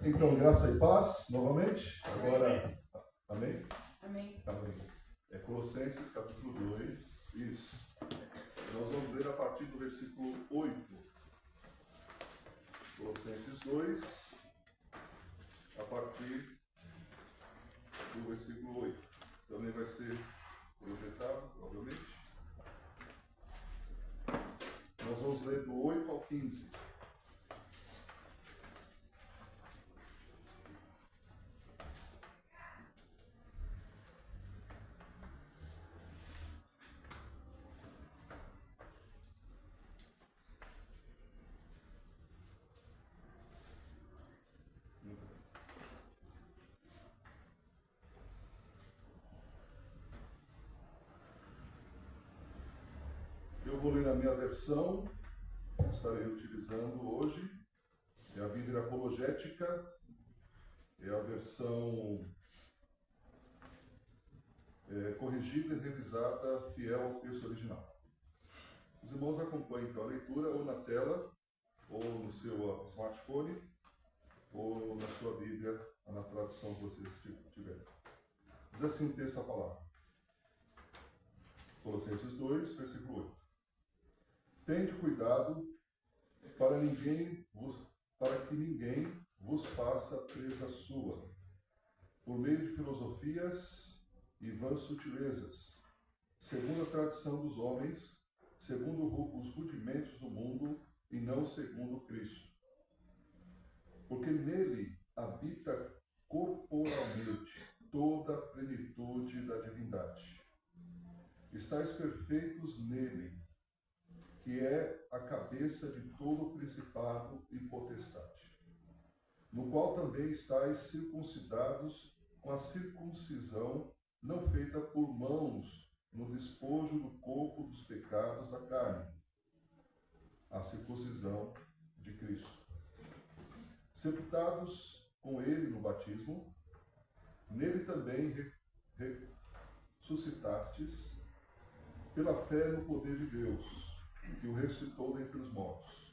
Então, graça e paz, novamente. Agora, amém? Amém. Amém. É Colossenses, capítulo 2. Isso. Nós vamos ler a partir do versículo 8. Colossenses 2, a partir do versículo 8. Também vai ser projetado, provavelmente. Nós vamos ler do 8 ao 15. Eu vou ler na minha versão, que estarei utilizando hoje. É a Bíblia Apologética, é a versão corrigida e revisada, fiel ao texto original. Os irmãos acompanhem então a leitura ou na tela, ou no seu smartphone, ou na sua Bíblia, na tradução que vocês tiverem. Diz assim o texto da palavra. Colossenses 2, versículo 8. Tende cuidado para que ninguém vos faça presa sua, por meio de filosofias e vãs sutilezas, segundo a tradição dos homens, segundo os rudimentos do mundo e não segundo Cristo. Porque nele habita corporalmente toda a plenitude da divindade. Estais perfeitos nele, que é a cabeça de todo principado e potestade, no qual também estáis circuncidados com a circuncisão não feita por mãos, no despojo do corpo dos pecados da carne, a circuncisão de Cristo. Sepultados com ele no batismo, nele também ressuscitastes pela fé no poder de Deus, que o ressuscitou dentre os mortos.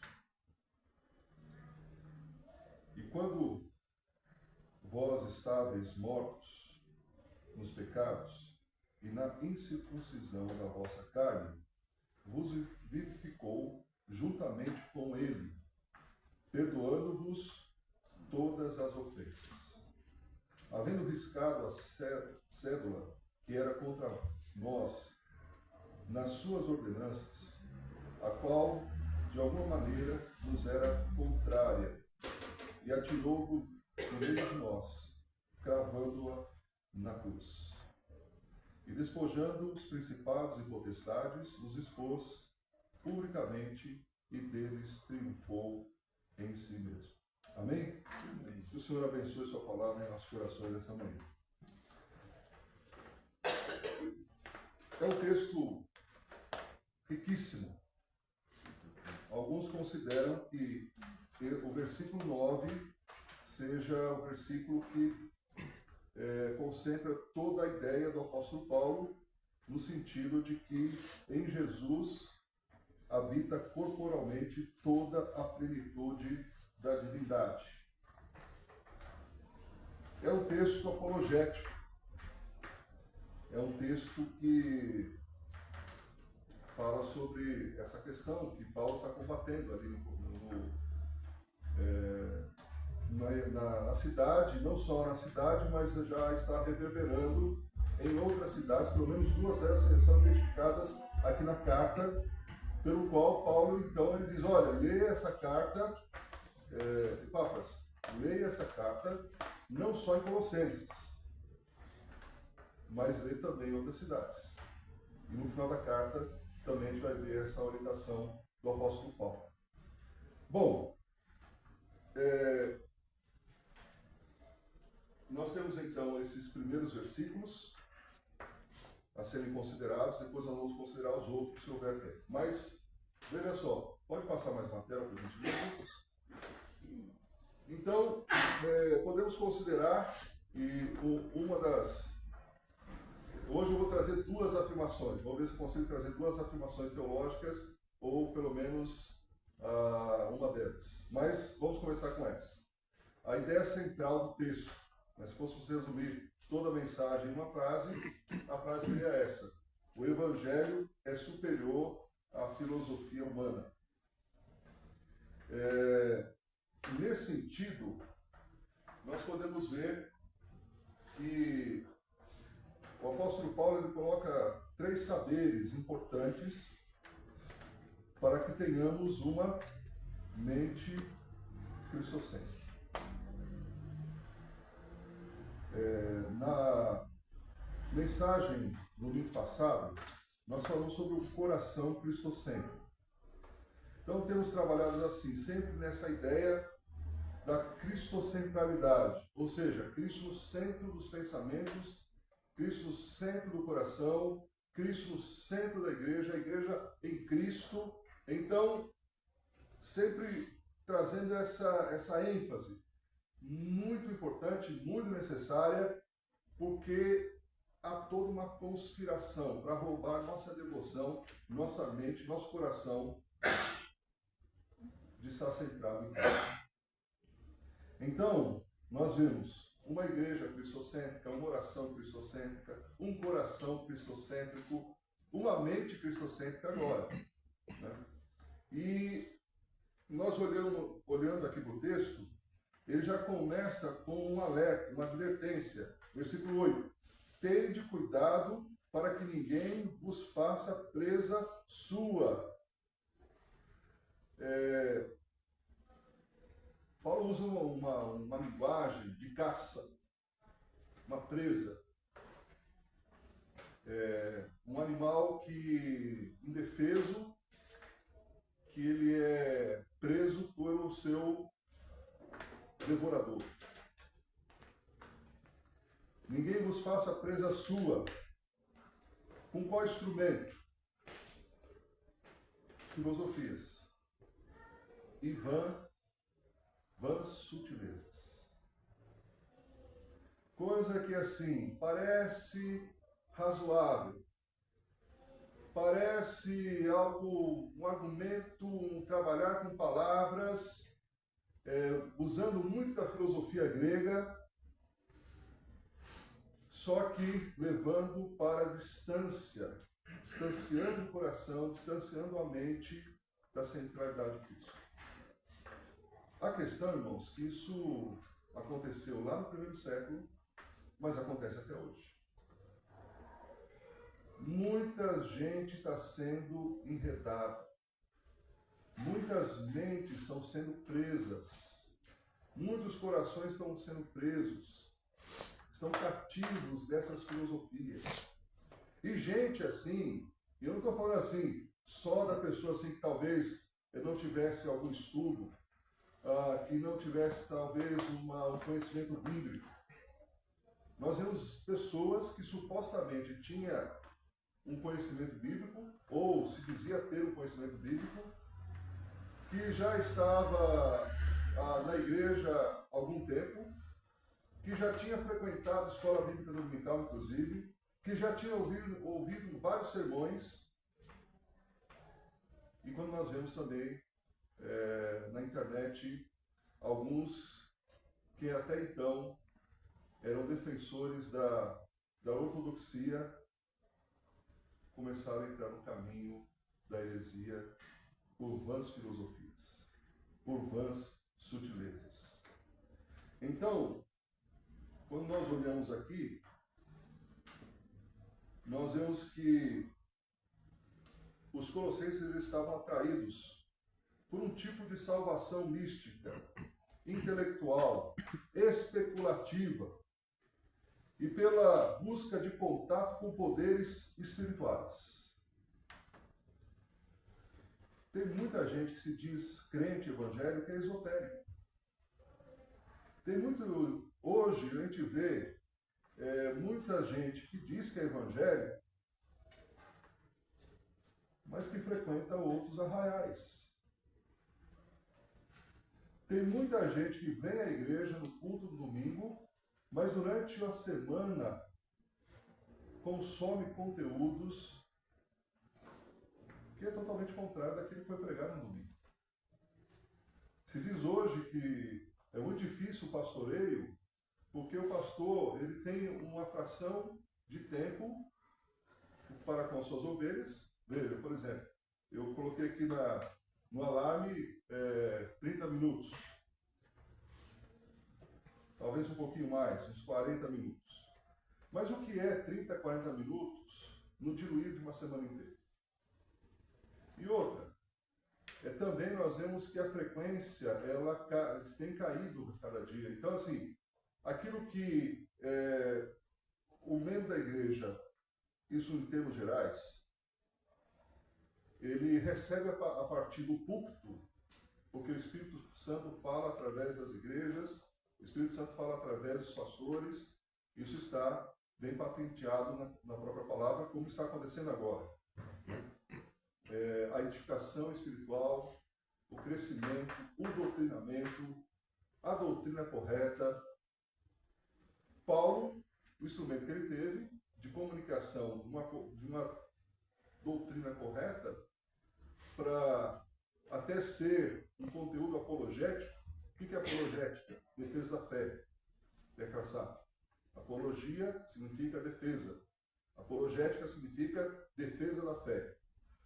E quando vós estáveis mortos nos pecados e na incircuncisão da vossa carne, vos vivificou juntamente com ele, perdoando-vos todas as ofensas. Havendo riscado a cédula que era contra nós nas suas ordenanças, a qual, de alguma maneira, nos era contrária, e atirou no meio de nós, cravando-a na cruz. E despojando os principados e potestades, nos expôs publicamente e deles triunfou em si mesmo. Amém? Amém. Que o Senhor abençoe sua palavra em nossos corações nessa manhã. É um texto riquíssimo. Alguns consideram que o versículo 9 seja o versículo que concentra toda a ideia do apóstolo Paulo, no sentido de que em Jesus habita corporalmente toda a plenitude da divindade. É um texto apologético, é um texto que fala sobre essa questão que Paulo está combatendo ali na cidade, não só na cidade, mas já está reverberando em outras cidades, pelo menos duas delas são identificadas aqui na carta, pelo qual Paulo, então, ele diz, olha, leia essa carta, Epáfras, leia essa carta, não só em Colossenses, mas lê também em outras cidades. E no final da carta, também a gente vai ver essa orientação do apóstolo Paulo. Bom, nós temos então esses primeiros versículos a serem considerados, depois nós vamos considerar os outros, se houver tempo. Mas, veja só, pode passar mais uma tela para a gente ver? Então, podemos considerar, hoje eu vou trazer duas afirmações, vamos ver se eu consigo trazer duas afirmações teológicas, ou pelo menos uma delas. Mas vamos começar com essa. a ideia central do texto. Mas se fôssemos resumir toda a mensagem em uma frase, a frase seria essa: o Evangelho é superior à filosofia humana. Nesse sentido, nós podemos ver que o apóstolo Paulo ele coloca 3 saberes importantes para que tenhamos uma mente cristocêntrica. Na mensagem do domingo passado, nós falamos sobre o coração cristocêntrico. Então temos trabalhado assim, sempre nessa ideia da cristocentralidade, ou seja, Cristo no centro dos pensamentos, Cristo no centro do coração, Cristo no centro da igreja, a igreja em Cristo. Então, sempre trazendo essa ênfase muito importante, muito necessária, porque há toda uma conspiração para roubar nossa devoção, nossa mente, nosso coração de estar centrado em Cristo. Então, nós vimos uma igreja cristocêntrica, uma oração cristocêntrica, um coração cristocêntrico, uma mente cristocêntrica agora. Né? E nós olhando aqui para o texto, ele já começa com um alerta, uma advertência. Versículo 8. Tende cuidado para que ninguém vos faça presa sua. Paulo usa uma linguagem de caça, uma presa. Um animal que, indefeso, que ele é preso pelo seu devorador. Ninguém vos faça presa sua. Com qual instrumento? Filosofias e vãs sutilezas. Coisa que assim, parece razoável, parece algo, um argumento, trabalhar com palavras, usando muito da filosofia grega, só que levando para a distância, distanciando o coração, distanciando a mente da centralidade de Cristo. A questão, irmãos, que isso aconteceu lá no primeiro século, mas acontece até hoje. Muita gente está sendo enredada. Muitas mentes estão sendo presas. Muitos corações estão sendo presos. Estão cativos dessas filosofias. E gente assim, eu não estou falando assim, só da pessoa assim que talvez não tivesse algum estudo, que não tivesse talvez um conhecimento bíblico. Nós vemos pessoas que supostamente tinham um conhecimento bíblico, ou se dizia ter um conhecimento bíblico, que já estava na igreja há algum tempo, que já tinha frequentado a escola bíblica dominical, inclusive, que já tinha ouvido vários sermões. E quando nós vemos também na internet alguns que até então eram defensores da ortodoxia, começaram a entrar no caminho da heresia por vãs filosofias, por vãs sutilezas. Então, quando nós olhamos aqui, nós vemos que os colossenses eles estavam atraídos por um tipo de salvação mística, intelectual, especulativa e pela busca de contato com poderes espirituais. Tem muita gente que se diz crente evangélico que é esotérico. Tem muito, hoje a gente vê muita gente que diz que é evangélico, mas que frequenta outros arraiais. Tem muita gente que vem à igreja no culto do domingo, mas durante a semana consome conteúdos que é totalmente contrário daquilo que foi pregado no domingo. Se diz hoje que É muito difícil o pastoreio, porque o pastor ele tem uma fração de tempo para com as suas ovelhas. Veja, por exemplo, eu coloquei aqui no alarme 30 minutos, talvez um pouquinho mais, uns 40 minutos. Mas o que é 30, 40 minutos no diluir de uma semana inteira? E outra, também nós vemos que a frequência ela tem caído cada dia. Então, assim, aquilo que o membro da igreja, isso em termos gerais, ele recebe a partir do púlpito, porque o Espírito Santo fala através das igrejas, o Espírito Santo fala através dos pastores, isso está bem patenteado na própria palavra, como está acontecendo agora. A edificação espiritual, o crescimento, o doutrinamento, a doutrina correta. Paulo, o instrumento que ele teve de comunicação de uma doutrina correta, para até ser um conteúdo apologético. O que é apologética? Defesa da fé. Declassar. Apologia significa defesa. Apologética significa defesa da fé.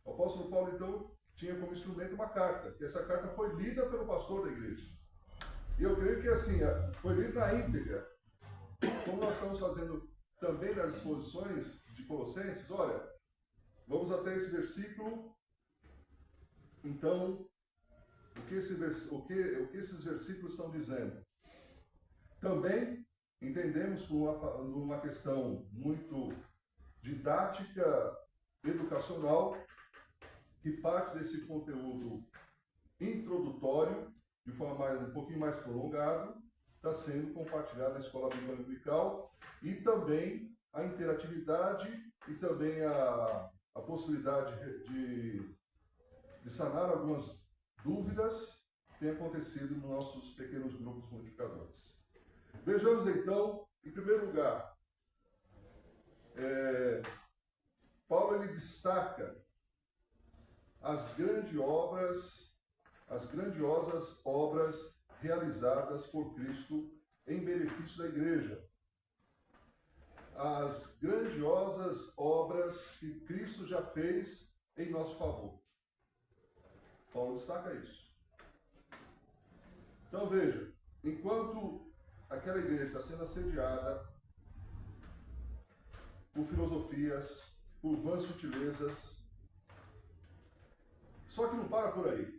O apóstolo Paulo, então, tinha como instrumento uma carta, que essa carta foi lida pelo pastor da igreja. E eu creio que, assim, foi lida na íntegra. Como nós estamos fazendo também nas exposições de Colossenses, olha, vamos até esse versículo. Então, o que esses versículos estão dizendo? Também entendemos por uma questão muito didática, educacional, que parte desse conteúdo introdutório, de forma um pouquinho mais prolongada, está sendo compartilhado na Escola Bíblica Dominical, e também a interatividade e também a possibilidade de sanar algumas dúvidas tem acontecido nos nossos pequenos grupos multiplicadores. Vejamos então, em primeiro lugar, Paulo ele dstaca as grandiosas obras realizadas por Cristo em benefício da igreja. As grandiosas obras que Cristo já fez em nosso favor. Paulo destaca isso. Então veja, enquanto aquela igreja está sendo assediada por filosofias, por vãs sutilezas, só que não para por aí.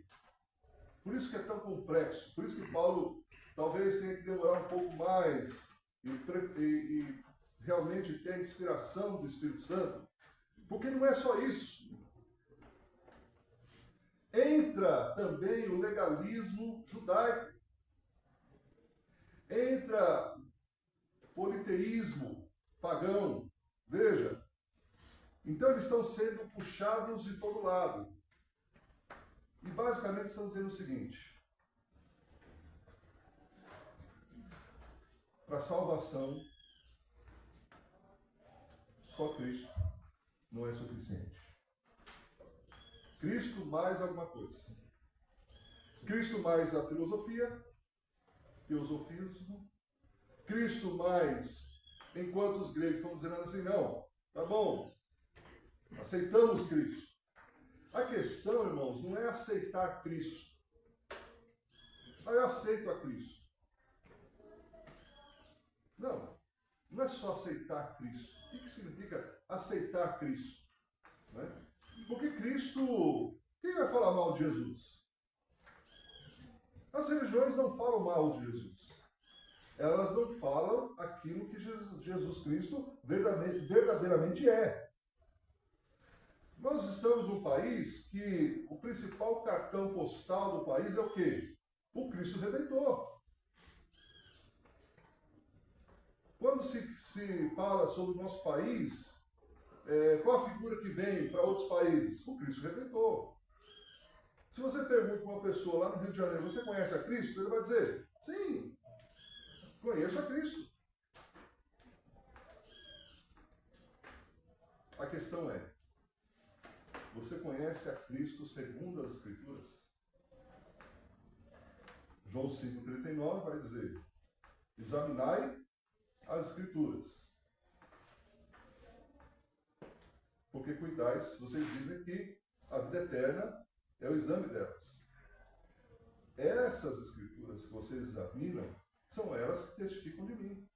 Por isso que é tão complexo, por isso que Paulo talvez tenha que demorar um pouco mais e realmente ter a inspiração do Espírito Santo, porque não é só isso. Entra também o legalismo judaico. Entra politeísmo pagão. Veja. Então eles estão sendo puxados de todo lado. E basicamente estão dizendo o seguinte: para a salvação, só Cristo não é suficiente. Cristo mais alguma coisa. Cristo mais a filosofia, teosofismo. Cristo mais, enquanto os gregos estão dizendo assim, não, tá bom, aceitamos Cristo. A questão, irmãos, não é aceitar Cristo. Eu aceito a Cristo. Não é só aceitar Cristo. O que significa aceitar Cristo? Né? Porque Cristo, quem vai falar mal de Jesus? As religiões não falam mal de Jesus. Elas não falam aquilo que Jesus Cristo verdadeiramente é. Nós estamos num país que o principal cartão postal do país é o quê? O Cristo Redentor. Quando se fala sobre o nosso país, qual a figura que vem para outros países? O Cristo Redentor. Se você pergunta para uma pessoa lá no Rio de Janeiro, você conhece a Cristo? Ele vai dizer, sim, conheço a Cristo. A questão é, você conhece a Cristo segundo as Escrituras? João 5,39 vai dizer: examinai as Escrituras, porque cuidais, vocês dizem que a vida eterna é o exame delas. Essas Escrituras que vocês examinam, são elas que testificam de mim.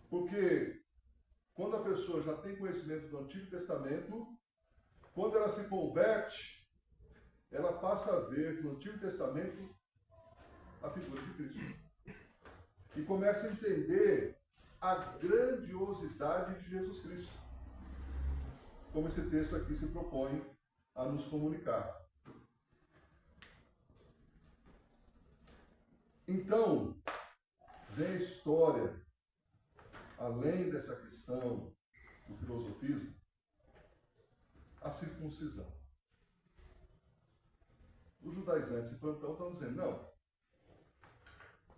Porque quando a pessoa já tem conhecimento do Antigo Testamento, quando ela se converte, ela passa a ver no Antigo Testamento a figura de Cristo. E começa a entender a grandiosidade de Jesus Cristo. Como esse texto aqui se propõe a nos comunicar. Então, vem a história, além dessa questão do filosofismo, a circuncisão. Os judaizantes de plantão estão dizendo, não,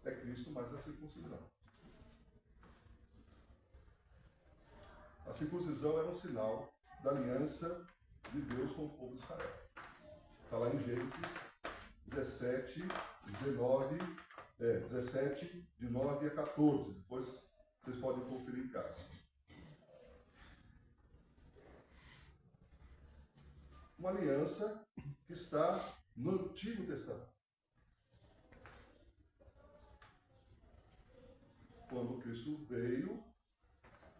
é Cristo mais a circuncisão. A circuncisão era um sinal da aliança de Deus com o povo de Israel. Está lá em Gênesis 17, de 9 a 14. Depois vocês podem conferir em casa. Uma aliança que está no Antigo Testamento. Quando Cristo veio,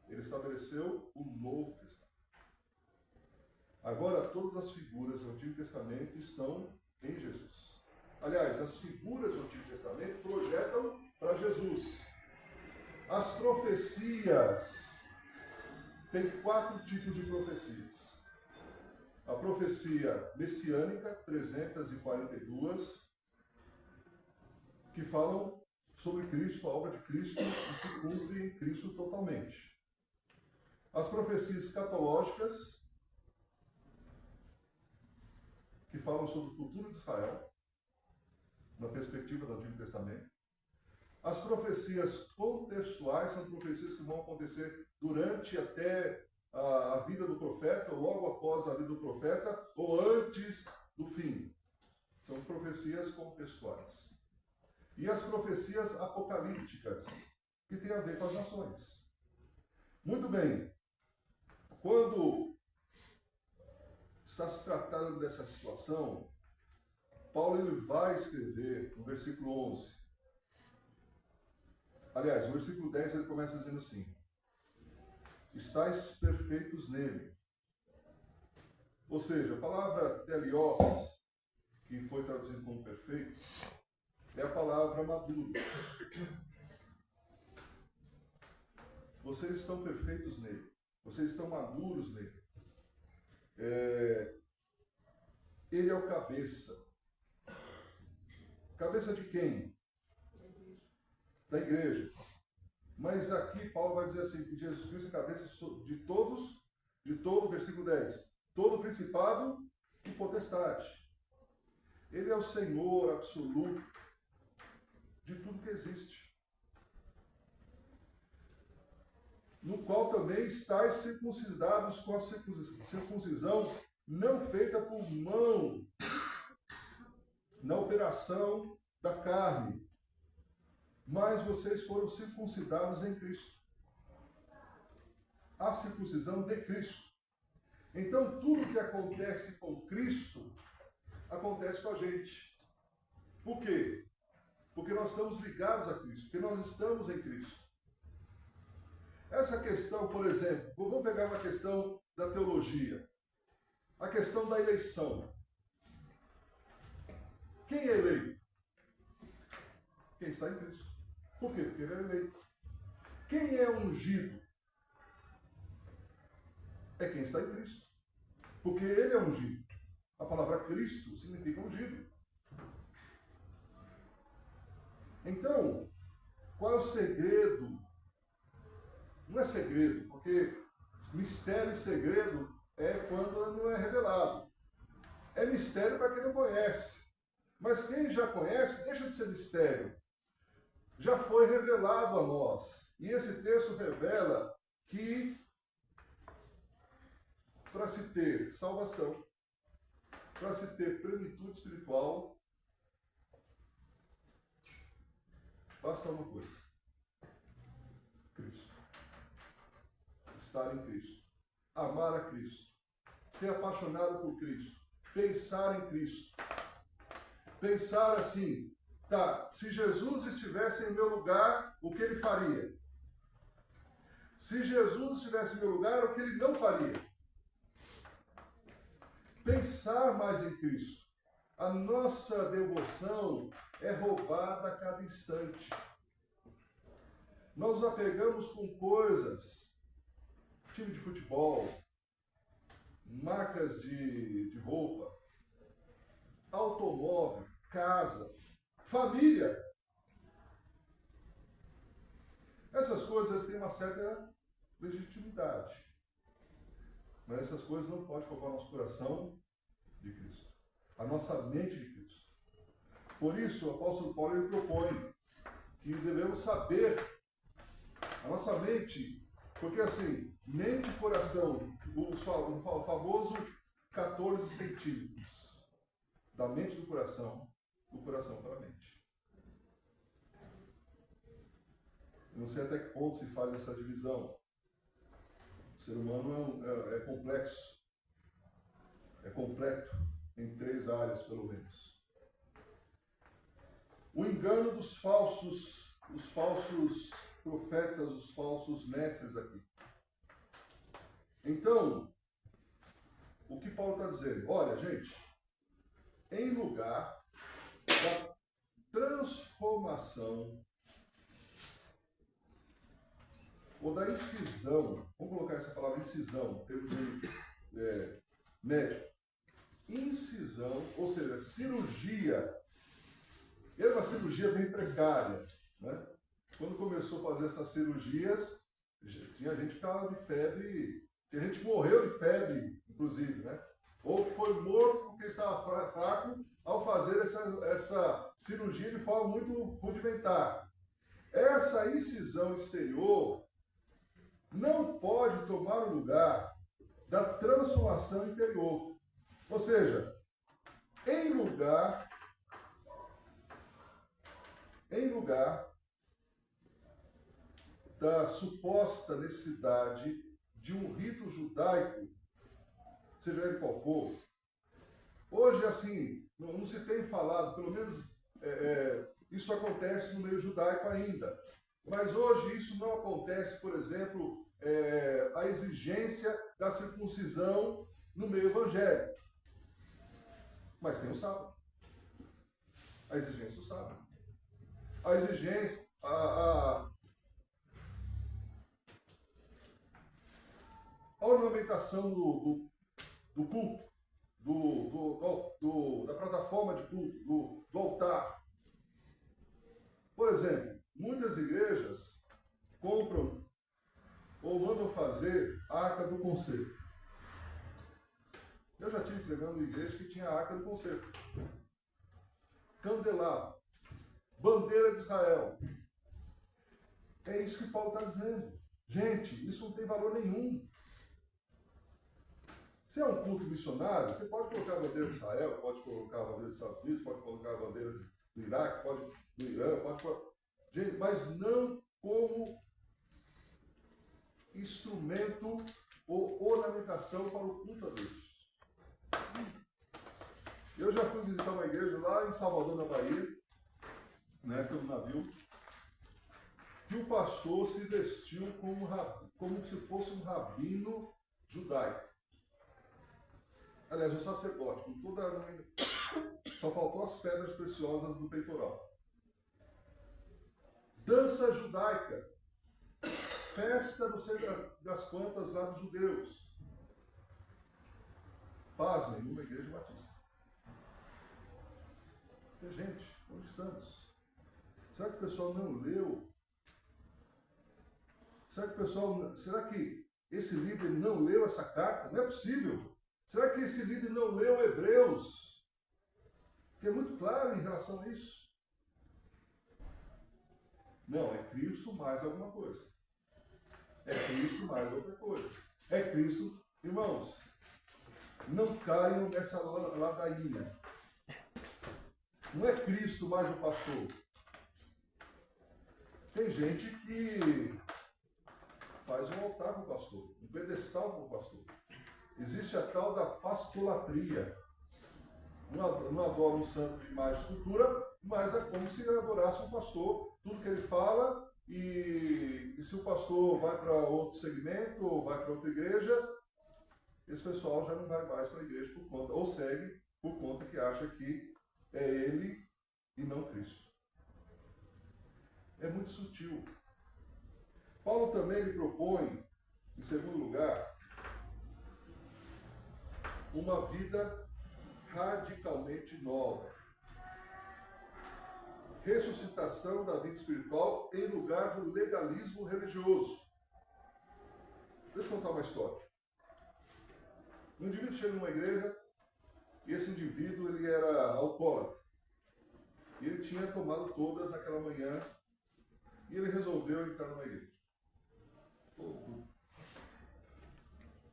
ele estabeleceu o Novo Testamento. Agora, todas as figuras do Antigo Testamento estão em Jesus. Aliás, as figuras do Antigo Testamento projetam para Jesus. As profecias, tem 4 tipos de profecias. A profecia messiânica, 342, que falam sobre Cristo, a obra de Cristo, e se cumpre em Cristo totalmente. As profecias escatológicas, que falam sobre o futuro de Israel, na perspectiva do Antigo Testamento. As profecias contextuais são profecias que vão acontecer durante até a vida do profeta, ou logo após a vida do profeta, ou antes do fim. São profecias contextuais. E as profecias apocalípticas, que têm a ver com as nações. Muito bem. Quando está se tratando dessa situação, Paulo ele vai escrever no versículo 11. Aliás, no versículo 10 ele começa dizendo assim: estais perfeitos nele. Ou seja, a palavra telios, que foi traduzida como perfeito, é a palavra maduro. Vocês estão perfeitos nele. Vocês estão maduros nele. Ele é o cabeça. Cabeça de quem? Da igreja. Mas aqui Paulo vai dizer assim, que Jesus Cristo é cabeça de todos, de todo, versículo 10, todo principado e potestade. Ele é o Senhor absoluto de tudo que existe. No qual também estáis circuncidados com a circuncisão não feita por mão, na operação da carne, mas vocês foram circuncidados em Cristo. A circuncisão de Cristo. Então, tudo que acontece com Cristo, acontece com a gente. Por quê? Porque nós estamos ligados a Cristo, porque nós estamos em Cristo. Essa questão, por exemplo, vamos pegar uma questão da teologia. A questão da eleição. Quem é eleito? Quem está em Cristo. Por quê? Porque ele é eleito. Quem é ungido? É quem está em Cristo. Porque ele é ungido. A palavra Cristo significa ungido. Então, qual é o segredo? Não é segredo, porque mistério e segredo é quando não é revelado. É mistério para quem não conhece. Mas quem já conhece, deixa de ser mistério. Já foi revelado a nós. E esse texto revela que para se ter salvação, para se ter plenitude espiritual, basta uma coisa: Cristo. Estar em Cristo. Amar a Cristo. Ser apaixonado por Cristo. Pensar em Cristo. Pensar assim: tá, se Jesus estivesse em meu lugar, o que ele faria? Se Jesus estivesse em meu lugar, o que ele não faria? Pensar mais em Cristo. A nossa devoção é roubada a cada instante. Nós nos apegamos com coisas, time de futebol, marcas de roupa, automóvel, casa, família. Essas coisas têm uma certa legitimidade. Mas essas coisas não podem roubar nosso coração de Cristo. A nossa mente de Cristo. Por isso, o apóstolo Paulo ele propõe que devemos saber a nossa mente, porque assim, mente e coração, o famoso 14 centímetros, da mente do coração para a mente. Eu não sei até que ponto se faz essa divisão. O ser humano é complexo, é completo em 3 áreas, pelo menos. O engano dos falsos profetas, os falsos mestres aqui. Então, o que Paulo está dizendo? Olha, gente, em lugar da transformação ou da incisão, vamos colocar essa palavra incisão, termo médico, incisão, ou seja, cirurgia, era uma cirurgia bem precária, né? Quando começou a fazer essas cirurgias, tinha gente que ficava de febre, tinha gente que morreu de febre, inclusive, né? Ou que foi morto porque estava fraco ao fazer essa cirurgia de forma muito rudimentar. Essa incisão exterior não pode tomar o lugar da transformação interior. Ou seja, em lugar da suposta necessidade de um rito judaico, seja ele qual for, hoje, assim, não se tem falado, pelo menos isso acontece no meio judaico ainda, mas hoje isso não acontece, por exemplo, a exigência da circuncisão no meio evangélico. Mas tem o sábado. A exigência do sábado. A exigência, a ornamentação do culto, da plataforma de culto, do altar. Por exemplo, muitas igrejas compram ou mandam fazer a arca do concerto. Eu já estive pregando em igreja que tinha a arca do concerto. Candelabro. Bandeira de Israel. É isso que Paulo está dizendo. Gente, isso não tem valor nenhum. Se é um culto missionário, você pode colocar a bandeira de Israel, pode colocar a bandeira dos Estados Unidos, pode colocar a bandeira do Iraque, pode do Irã, pode... Gente, mas não como instrumento ou ornamentação para o culto a Deus. Eu já fui visitar uma igreja lá em Salvador, na Bahia, né, pelo navio, que o pastor se vestiu como se fosse um rabino judaico. Aliás, um sacerdote, com toda a... Só faltou as pedras preciosas do peitoral. Dança judaica. Festa não sei das quantas lá dos judeus. Pasmem, numa igreja batista. Porque, gente, onde estamos? Será que o pessoal não leu? Será que esse líder não leu essa carta? Não é possível. Será que esse líder não leu Hebreus? Que é muito claro em relação a isso. Não, é Cristo mais alguma coisa. É Cristo mais outra coisa. É Cristo, irmãos, não caiam nessa ladainha. Não é Cristo mais o pastor. Tem gente que faz um altar para o pastor, um pedestal para o pastor. Existe a tal da pastolatria. Não adora um santo de imagem e escultura, mas é como se adorasse um pastor. Tudo que ele fala, e se o pastor vai para outro segmento, ou vai para outra igreja, esse pessoal já não vai mais para a igreja por conta, ou segue por conta que acha que é ele e não Cristo. É muito sutil. Paulo também lhe propõe, em segundo lugar, uma vida radicalmente nova. Ressuscitação da vida espiritual em lugar do legalismo religioso. Deixa eu contar uma história. Um indivíduo chega numa igreja e esse indivíduo ele era alcoólatra. E ele tinha tomado todas naquela manhã e ele resolveu entrar numa igreja. Todo,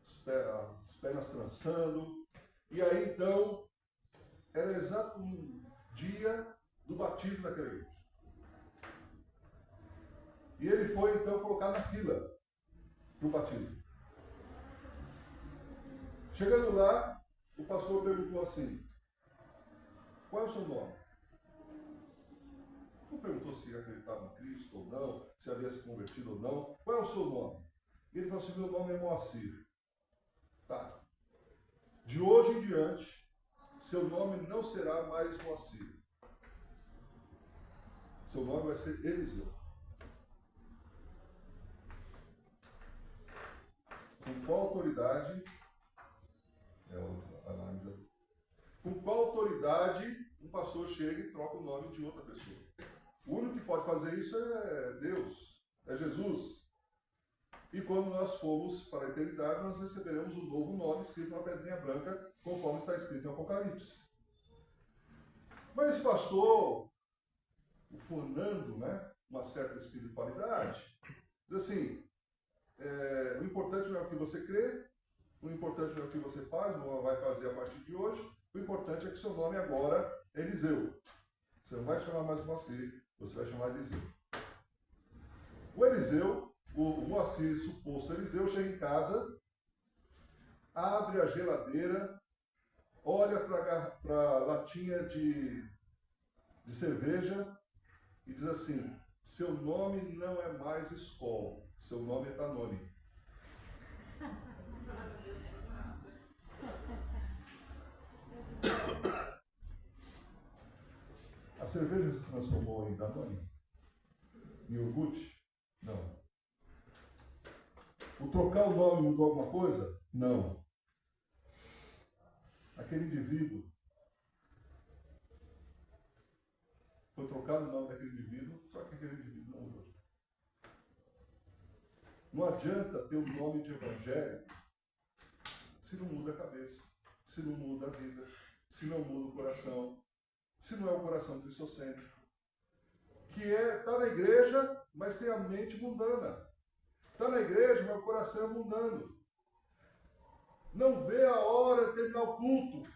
as pernas trançando. E aí então, era exato um dia do batismo daquela igreja. E ele foi então colocar na fila para o batismo. Chegando lá, o pastor perguntou assim: qual é o seu nome? Não perguntou se acreditava em Cristo ou não, se havia se convertido ou não. Qual é o seu nome? E ele falou assim: meu nome é Moacir. Tá. De hoje em diante, seu nome não será mais Moacir. Seu nome vai ser Eliseu. Com qual autoridade? Com qual autoridade um pastor chega e troca o nome de outra pessoa? O único que pode fazer isso é Deus, é Jesus. E quando nós formos para a eternidade, nós receberemos um novo nome escrito na pedrinha branca, conforme está escrito em Apocalipse. Mas esse pastor, ufonando, né, uma certa espiritualidade, diz assim: o importante não é o que você crê, o importante não é o que você faz, não vai fazer a partir de hoje, o importante é que seu nome agora é Eliseu. Você não vai chamar mais Moacir, você vai chamar Eliseu. O Eliseu, o Moacir, suposto Eliseu, chega em casa, abre a geladeira, olha para a latinha de cerveja e diz assim: seu nome não é mais Skol, seu nome é Danone. A cerveja se transformou em Danone? Em iogurte? Não. O trocar o nome mudou alguma coisa? Não. Aquele indivíduo, foi trocado o nome daquele indivíduo, só que aquele indivíduo não mudou. Não adianta ter o nome de evangelho se não muda a cabeça, se não muda a vida, se não muda o coração, se não é o coração cristocêntrico. Que está na igreja, mas tem a mente mundana. Está na igreja, mas o coração é mundano. Não vê a hora de terminar o culto.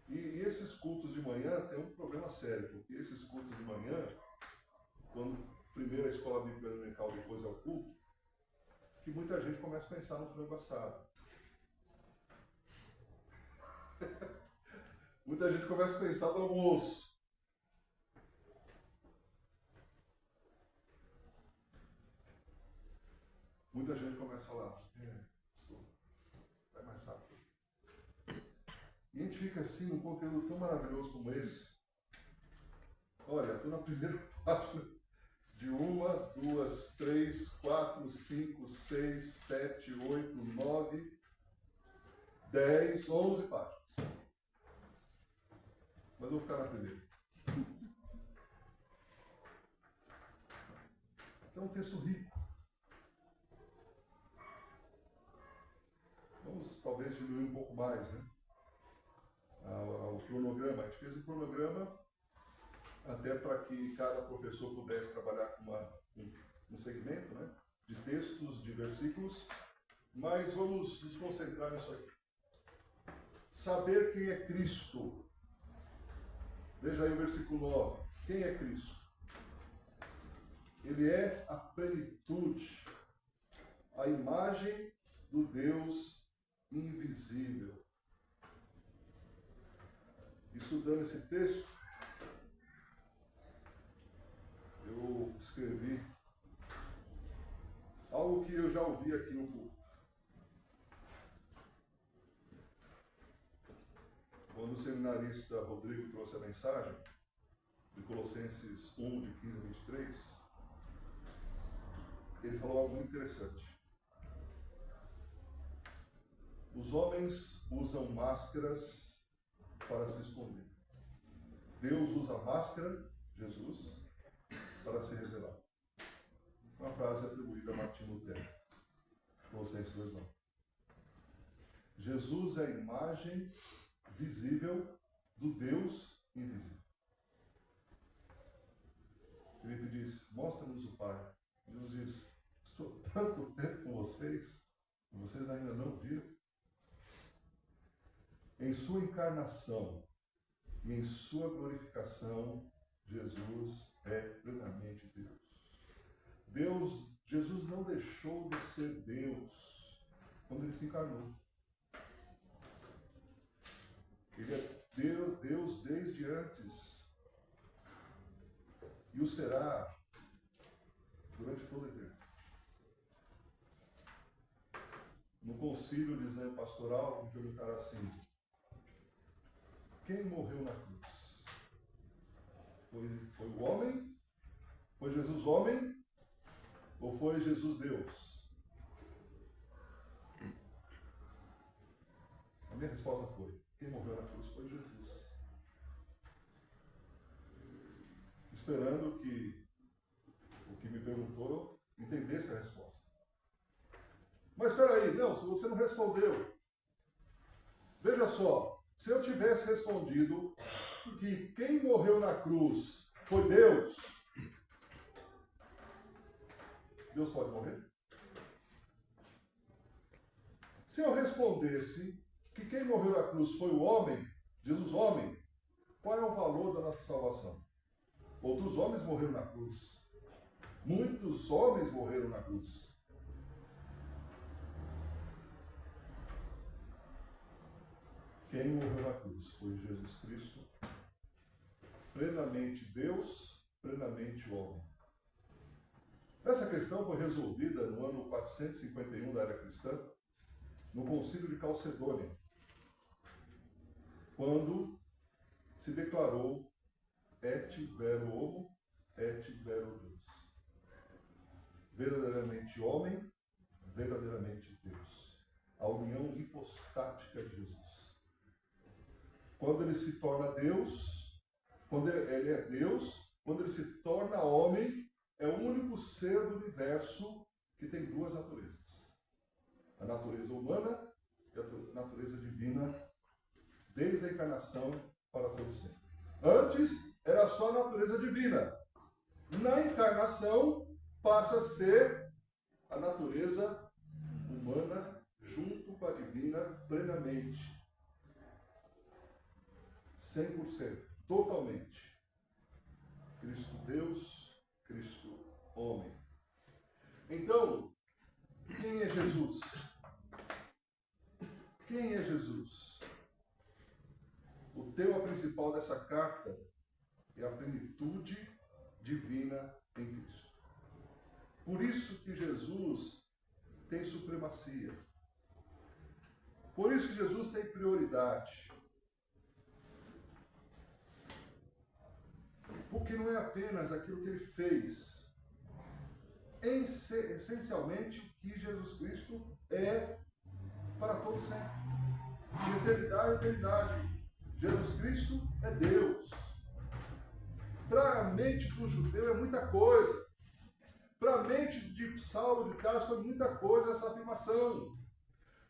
E esses cultos de manhã tem um problema sério, porque esses cultos de manhã, quando primeiro a escola bíblica dominical, depois é o culto, que muita gente começa a pensar no frango assado. Muita gente começa a pensar no almoço. Muita gente começa a falar: pastor, vai mais rápido. E a gente fica assim, num conteúdo tão maravilhoso como esse. Olha, estou na primeira página de 1, 2, 3, 4, 5, 6, 7, 8, 9, 10, 11 páginas. Mas vou ficar na primeira. É um texto rico. Vamos talvez diminuir um pouco mais, né? O cronograma. A gente fez um cronograma até para que cada professor pudesse trabalhar com um segmento, né, de textos, de versículos, mas vamos nos concentrar nisso aqui. Saber quem é Cristo. Veja aí o versículo 9. Quem é Cristo? ele é a plenitude, a imagem do Deus invisível. Estudando esse texto, eu escrevi algo que eu já ouvi aqui no culto. Quando o seminarista Rodrigo trouxe a mensagem de Colossenses 1, de 15 a 23, ele falou algo muito interessante. Os homens usam máscaras para se esconder. Deus usa a máscara, Jesus, para se revelar. Uma frase atribuída a Martim Lutero, Colossenses 2:9. Jesus é a imagem visível do Deus invisível. Filipe diz, mostra-nos o Pai. Jesus diz, estou tanto tempo com vocês, e vocês ainda não viram. Em sua encarnação e em sua glorificação, Jesus é plenamente Deus. Jesus não deixou de ser Deus quando ele se encarnou. Ele é Deus desde antes e o será durante toda a eternidade. No concílio de exame pastoral, me perguntaram assim, quem morreu na cruz? Foi o homem? Foi Jesus homem? Ou foi Jesus Deus? A minha resposta foi, quem morreu na cruz foi Jesus. Esperando que o que me perguntou entendesse a resposta. Mas espera aí, não, se você não respondeu, veja só, se eu tivesse respondido que quem morreu na cruz foi Deus, Deus pode morrer? Se eu respondesse que quem morreu na cruz foi o homem, Jesus homem, qual é o valor da nossa salvação? Outros homens morreram na cruz. Muitos homens morreram na cruz. Quem morreu na cruz foi Jesus Cristo, plenamente Deus, plenamente homem. Essa questão foi resolvida no ano 451 da era cristã, no concílio de Calcedônia, quando se declarou et vero homo, et vero Deus. Verdadeiramente homem, verdadeiramente Deus. A união hipostática de Jesus. Quando ele se torna Deus, quando ele é Deus, quando ele se torna homem, é o único ser do universo que tem duas naturezas. A natureza humana e a natureza divina, desde a encarnação para todo sempre. Antes, era só a natureza divina. Na encarnação, passa a ser a natureza humana junto com a divina plenamente. 100%, totalmente. Cristo Deus, Cristo homem. Então, quem é Jesus? Quem é Jesus? O tema principal dessa carta é a plenitude divina em Cristo. Por isso que Jesus tem supremacia. Por isso que Jesus tem prioridade. Porque não é apenas aquilo que ele fez. Essencialmente, que Jesus Cristo é para todo sempre. De eternidade a eternidade. Jesus Cristo é Deus. Para a mente do judeu é muita coisa. Para a mente de Saulo de Tarso foi muita coisa essa afirmação.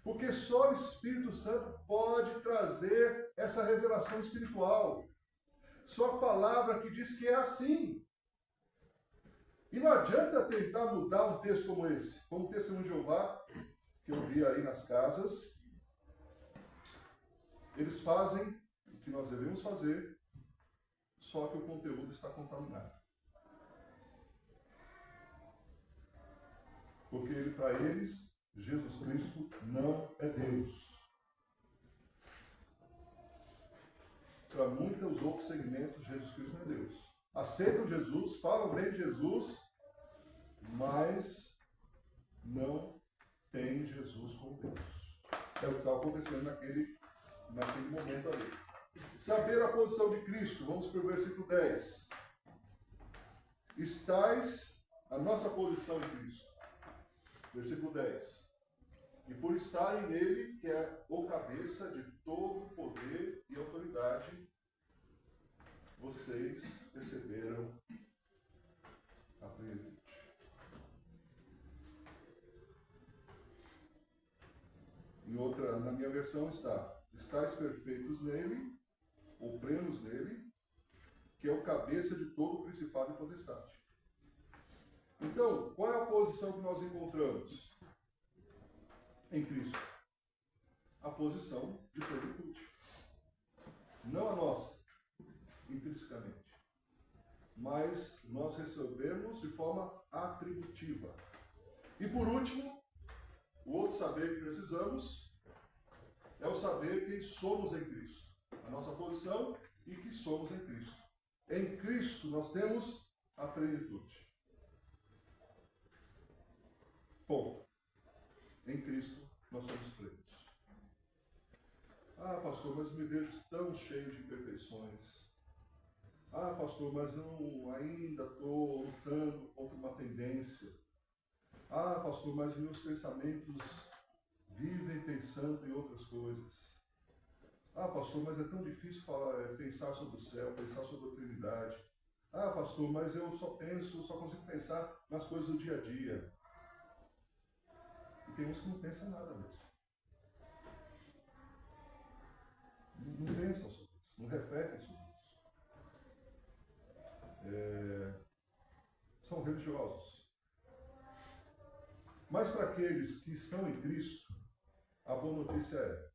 Porque só o Espírito Santo pode trazer essa revelação espiritual. Só a palavra que diz que é assim. E não adianta tentar mudar um texto como esse, como o Testemunho de Jeová, que eu vi aí nas casas. Eles fazem o que nós devemos fazer, só que o conteúdo está contaminado. Porque para eles, Jesus Cristo não é Deus. Para muitos outros segmentos, Jesus Cristo não é Deus. Aceitam Jesus, falam bem de Jesus, mas não tem Jesus como Deus. É o que estava acontecendo naquele momento ali. Saber a posição de Cristo. Vamos para o versículo 10. Estais a nossa posição em Cristo. Versículo 10. E por estarem nele, que é o cabeça de todo poder e autoridade, vocês receberam a plenitude. Em outra, na minha versão está: estais perfeitos nele, ou plenos nele, que é o cabeça de todo o principado e potestade. Então, qual é a posição que nós encontramos em Cristo? A posição de plenitude. Não a nossa, intrinsecamente, mas nós recebemos de forma atributiva. E por último, o outro saber que precisamos é o saber quem somos em Cristo. A nossa posição e que somos em Cristo. Em Cristo nós temos a plenitude. Ponto. Em Cristo nós somos plenos. Ah, pastor, mas me vejo tão cheio de imperfeições. Ah, pastor, mas eu ainda estou lutando contra uma tendência. Ah, pastor, mas meus pensamentos vivem pensando em outras coisas. Ah, pastor, mas é tão difícil pensar sobre o céu, pensar sobre a eternidade. Ah, pastor, mas eu só consigo pensar nas coisas do dia a dia. E tem uns que não pensam nada mesmo. Não pensam sobre isso, não refletem sobre isso. São religiosos. Mas para aqueles que estão em Cristo, a boa notícia é: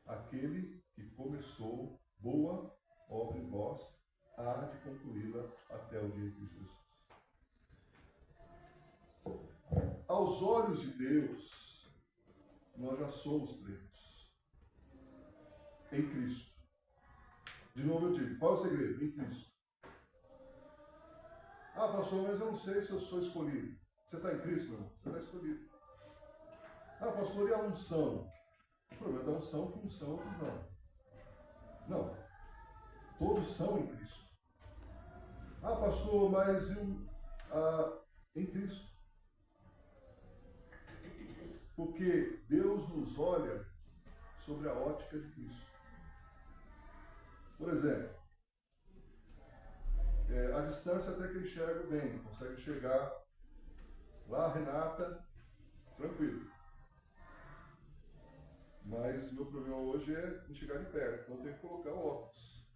aquele que começou boa obra em vós, há de concluí-la até o dia de Jesus. Aos olhos de Deus, nós já somos plenos. Em Cristo. De novo eu digo, qual é o segredo? Em Cristo. Ah, pastor, mas eu não sei se eu sou escolhido. Você está em Cristo, meu irmão? Você está escolhido. Ah, pastor, e a unção? O problema da unção é que unção outros não. Não. Todos são em Cristo. Ah, pastor, mas em Cristo. Porque Deus nos olha sobre a ótica de Cristo. Por exemplo, a distância até que eu enxergo bem, consegue chegar lá, Renata, tranquilo. Mas meu problema hoje é enxergar de perto, então eu tenho que colocar o óculos.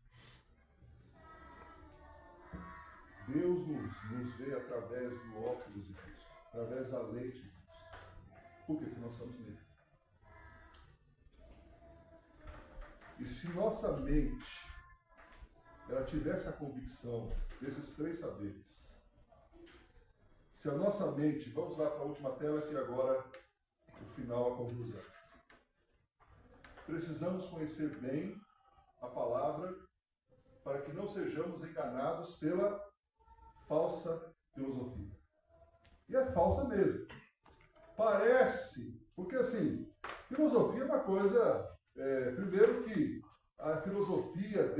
Deus nos vê através do óculos de Cristo, através da lente de Cristo. Por quê? Porque nós estamos nele. E se nossa mente ela tivesse a convicção desses três saberes, se a nossa mente, vamos lá para a última tela que agora o final, a conclusão. Precisamos conhecer bem a palavra para que não sejamos enganados pela falsa filosofia. E é falsa mesmo. Parece, porque assim, filosofia é uma coisa, primeiro que a filosofia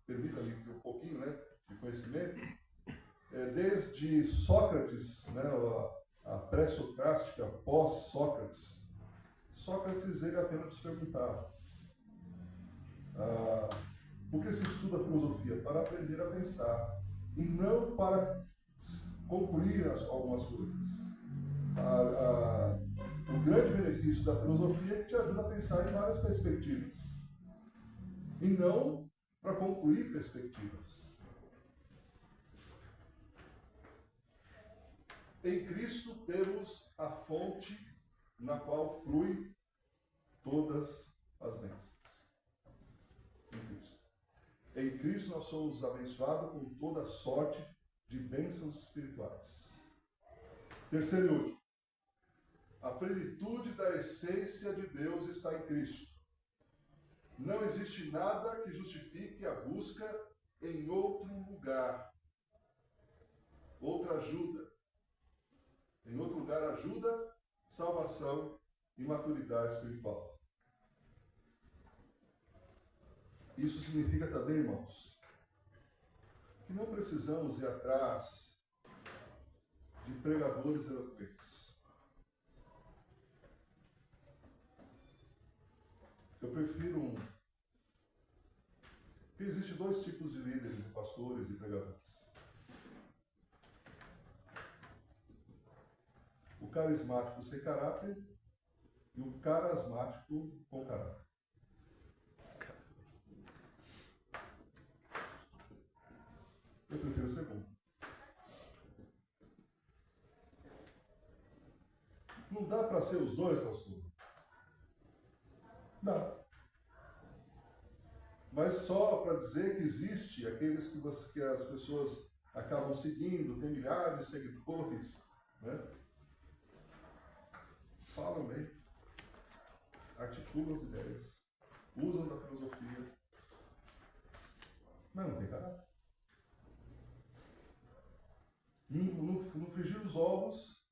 permita-me um pouquinho, né, de conhecimento, desde Sócrates, né, a pré-socrática, pós-Sócrates. Sócrates ele apenas nos perguntava: por que se estuda a filosofia? Para aprender a pensar, e não para concluir algumas coisas. O grande benefício da filosofia é que te ajuda a pensar em várias perspectivas, e não para concluir perspectivas. Em Cristo temos a fonte na qual flui todas as bênçãos. Em Cristo. Em Cristo nós somos abençoados com toda sorte de bênçãos espirituais. Terceiro e último. A plenitude da essência de Deus está em Cristo. Não existe nada que justifique a busca em outro lugar. Outra ajuda. Em outro lugar, ajuda, salvação e maturidade espiritual. Isso significa também, irmãos, que não precisamos ir atrás de pregadores eloquentes. Eu prefiro porque existem dois tipos de líderes, de pastores e pregadores. O carismático sem caráter e o carasmático com caráter. Eu prefiro o segundo. Não dá para ser os dois, pastor? Dá. Mas só para dizer que existe aqueles que as pessoas acabam seguindo, tem milhares de seguidores, né? Falam bem, articulam as ideias, usam da filosofia, mas não tem caráter. No frigir dos ovos,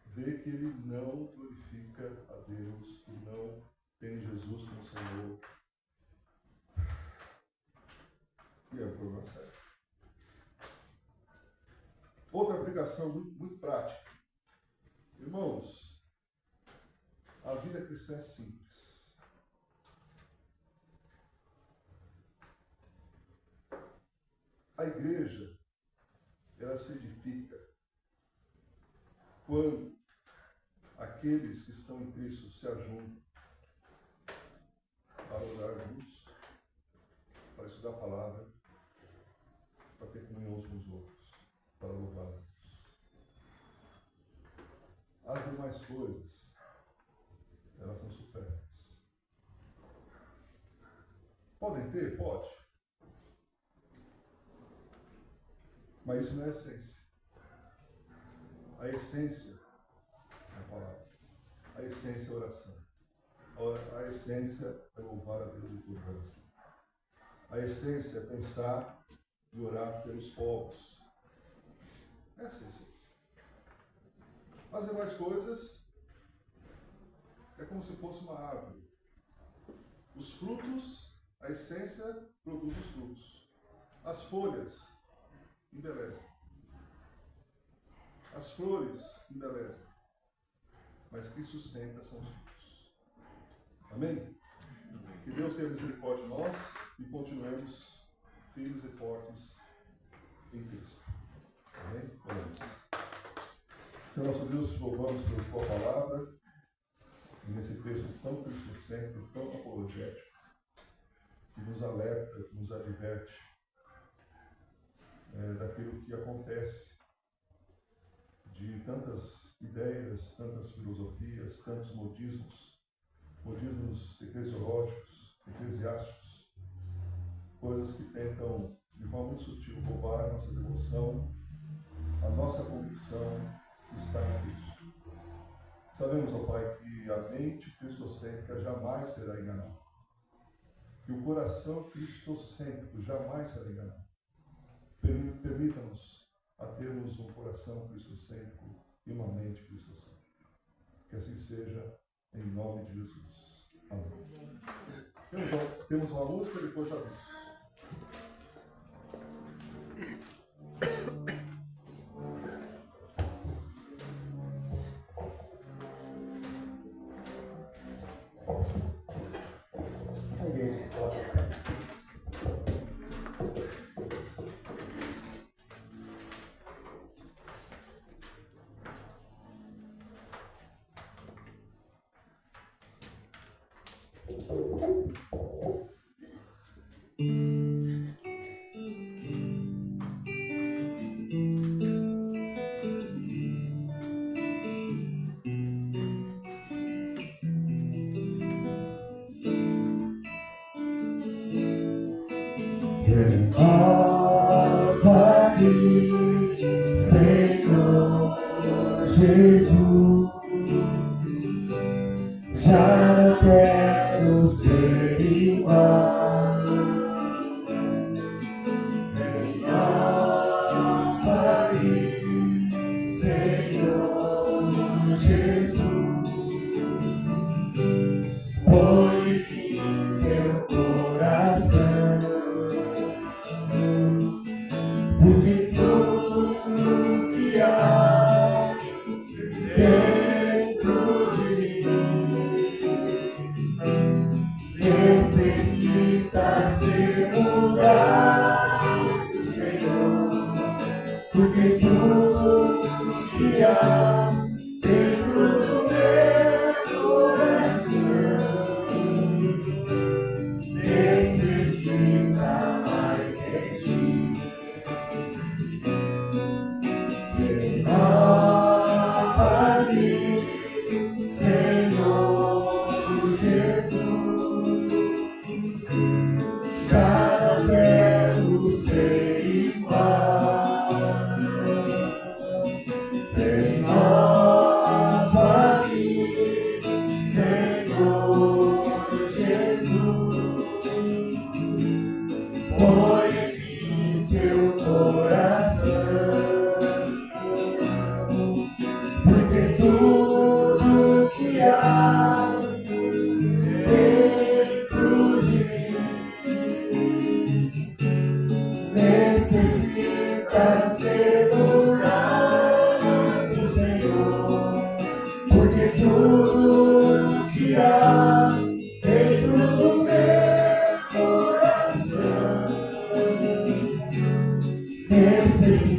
vê que ele não glorifica a Deus, que não tem Jesus como Senhor. E é um problema sério. Outra aplicação muito prática. Irmãos, a vida cristã é simples. A igreja, ela se edifica quando aqueles que estão em Cristo se ajuntam para orar juntos, para estudar a palavra, para ter comunhão uns com os outros, para louvar a Deus. As demais coisas, elas são supérfluas. Podem ter? Pode. Mas isso não é a essência. A essência é a palavra. A essência é a oração. A essência é louvar a Deus de todo o coração. A essência é pensar e orar pelos povos. Essa é a essência. As demais coisas é como se fosse uma árvore. Os frutos, a essência produz os frutos. As folhas embelezam. As flores embelezam. Mas quem sustenta são os frutos. Amém? Que Deus tenha misericórdia de nós e continuemos firmes e fortes em Cristo. Amém? Oremos. Senhor nosso Deus, te louvamos pela tua palavra, e nesse texto tão cristocêntrico, tão apologético, que nos alerta, que nos adverte daquilo que acontece, de tantas ideias, tantas filosofias, tantos modismos eclesiológicos, eclesiásticos, coisas que tentam, de forma muito sutil, roubar a nossa devoção, a nossa convicção que está em Cristo. Sabemos, ó Pai, que a mente cristocêntrica jamais será enganada, que o coração cristocêntrico jamais será enganado. Permita-nos a termos um coração cristocêntrico e uma mente cristocêntrica. Que assim seja, em nome de Jesus. Amém. Temos uma música, depois avisos. Renova-me, Senhor. Jesus, já não quero ser igual. Renova-me, Senhor Jesus, põe em teu coração, porque tudo que há dentro de mim necessita ser mudado, Senhor, porque tudo que há dentro do meu coração necessita mais de ti. Renova-me, Senhor Jesus, já não quero ser igual. Renova-me, Senhor Jesus, põe em mim teu coração, porque tudo que há dentro de mim necessita ser mudado, Senhor, porque tudo que há dentro do meu coração necessita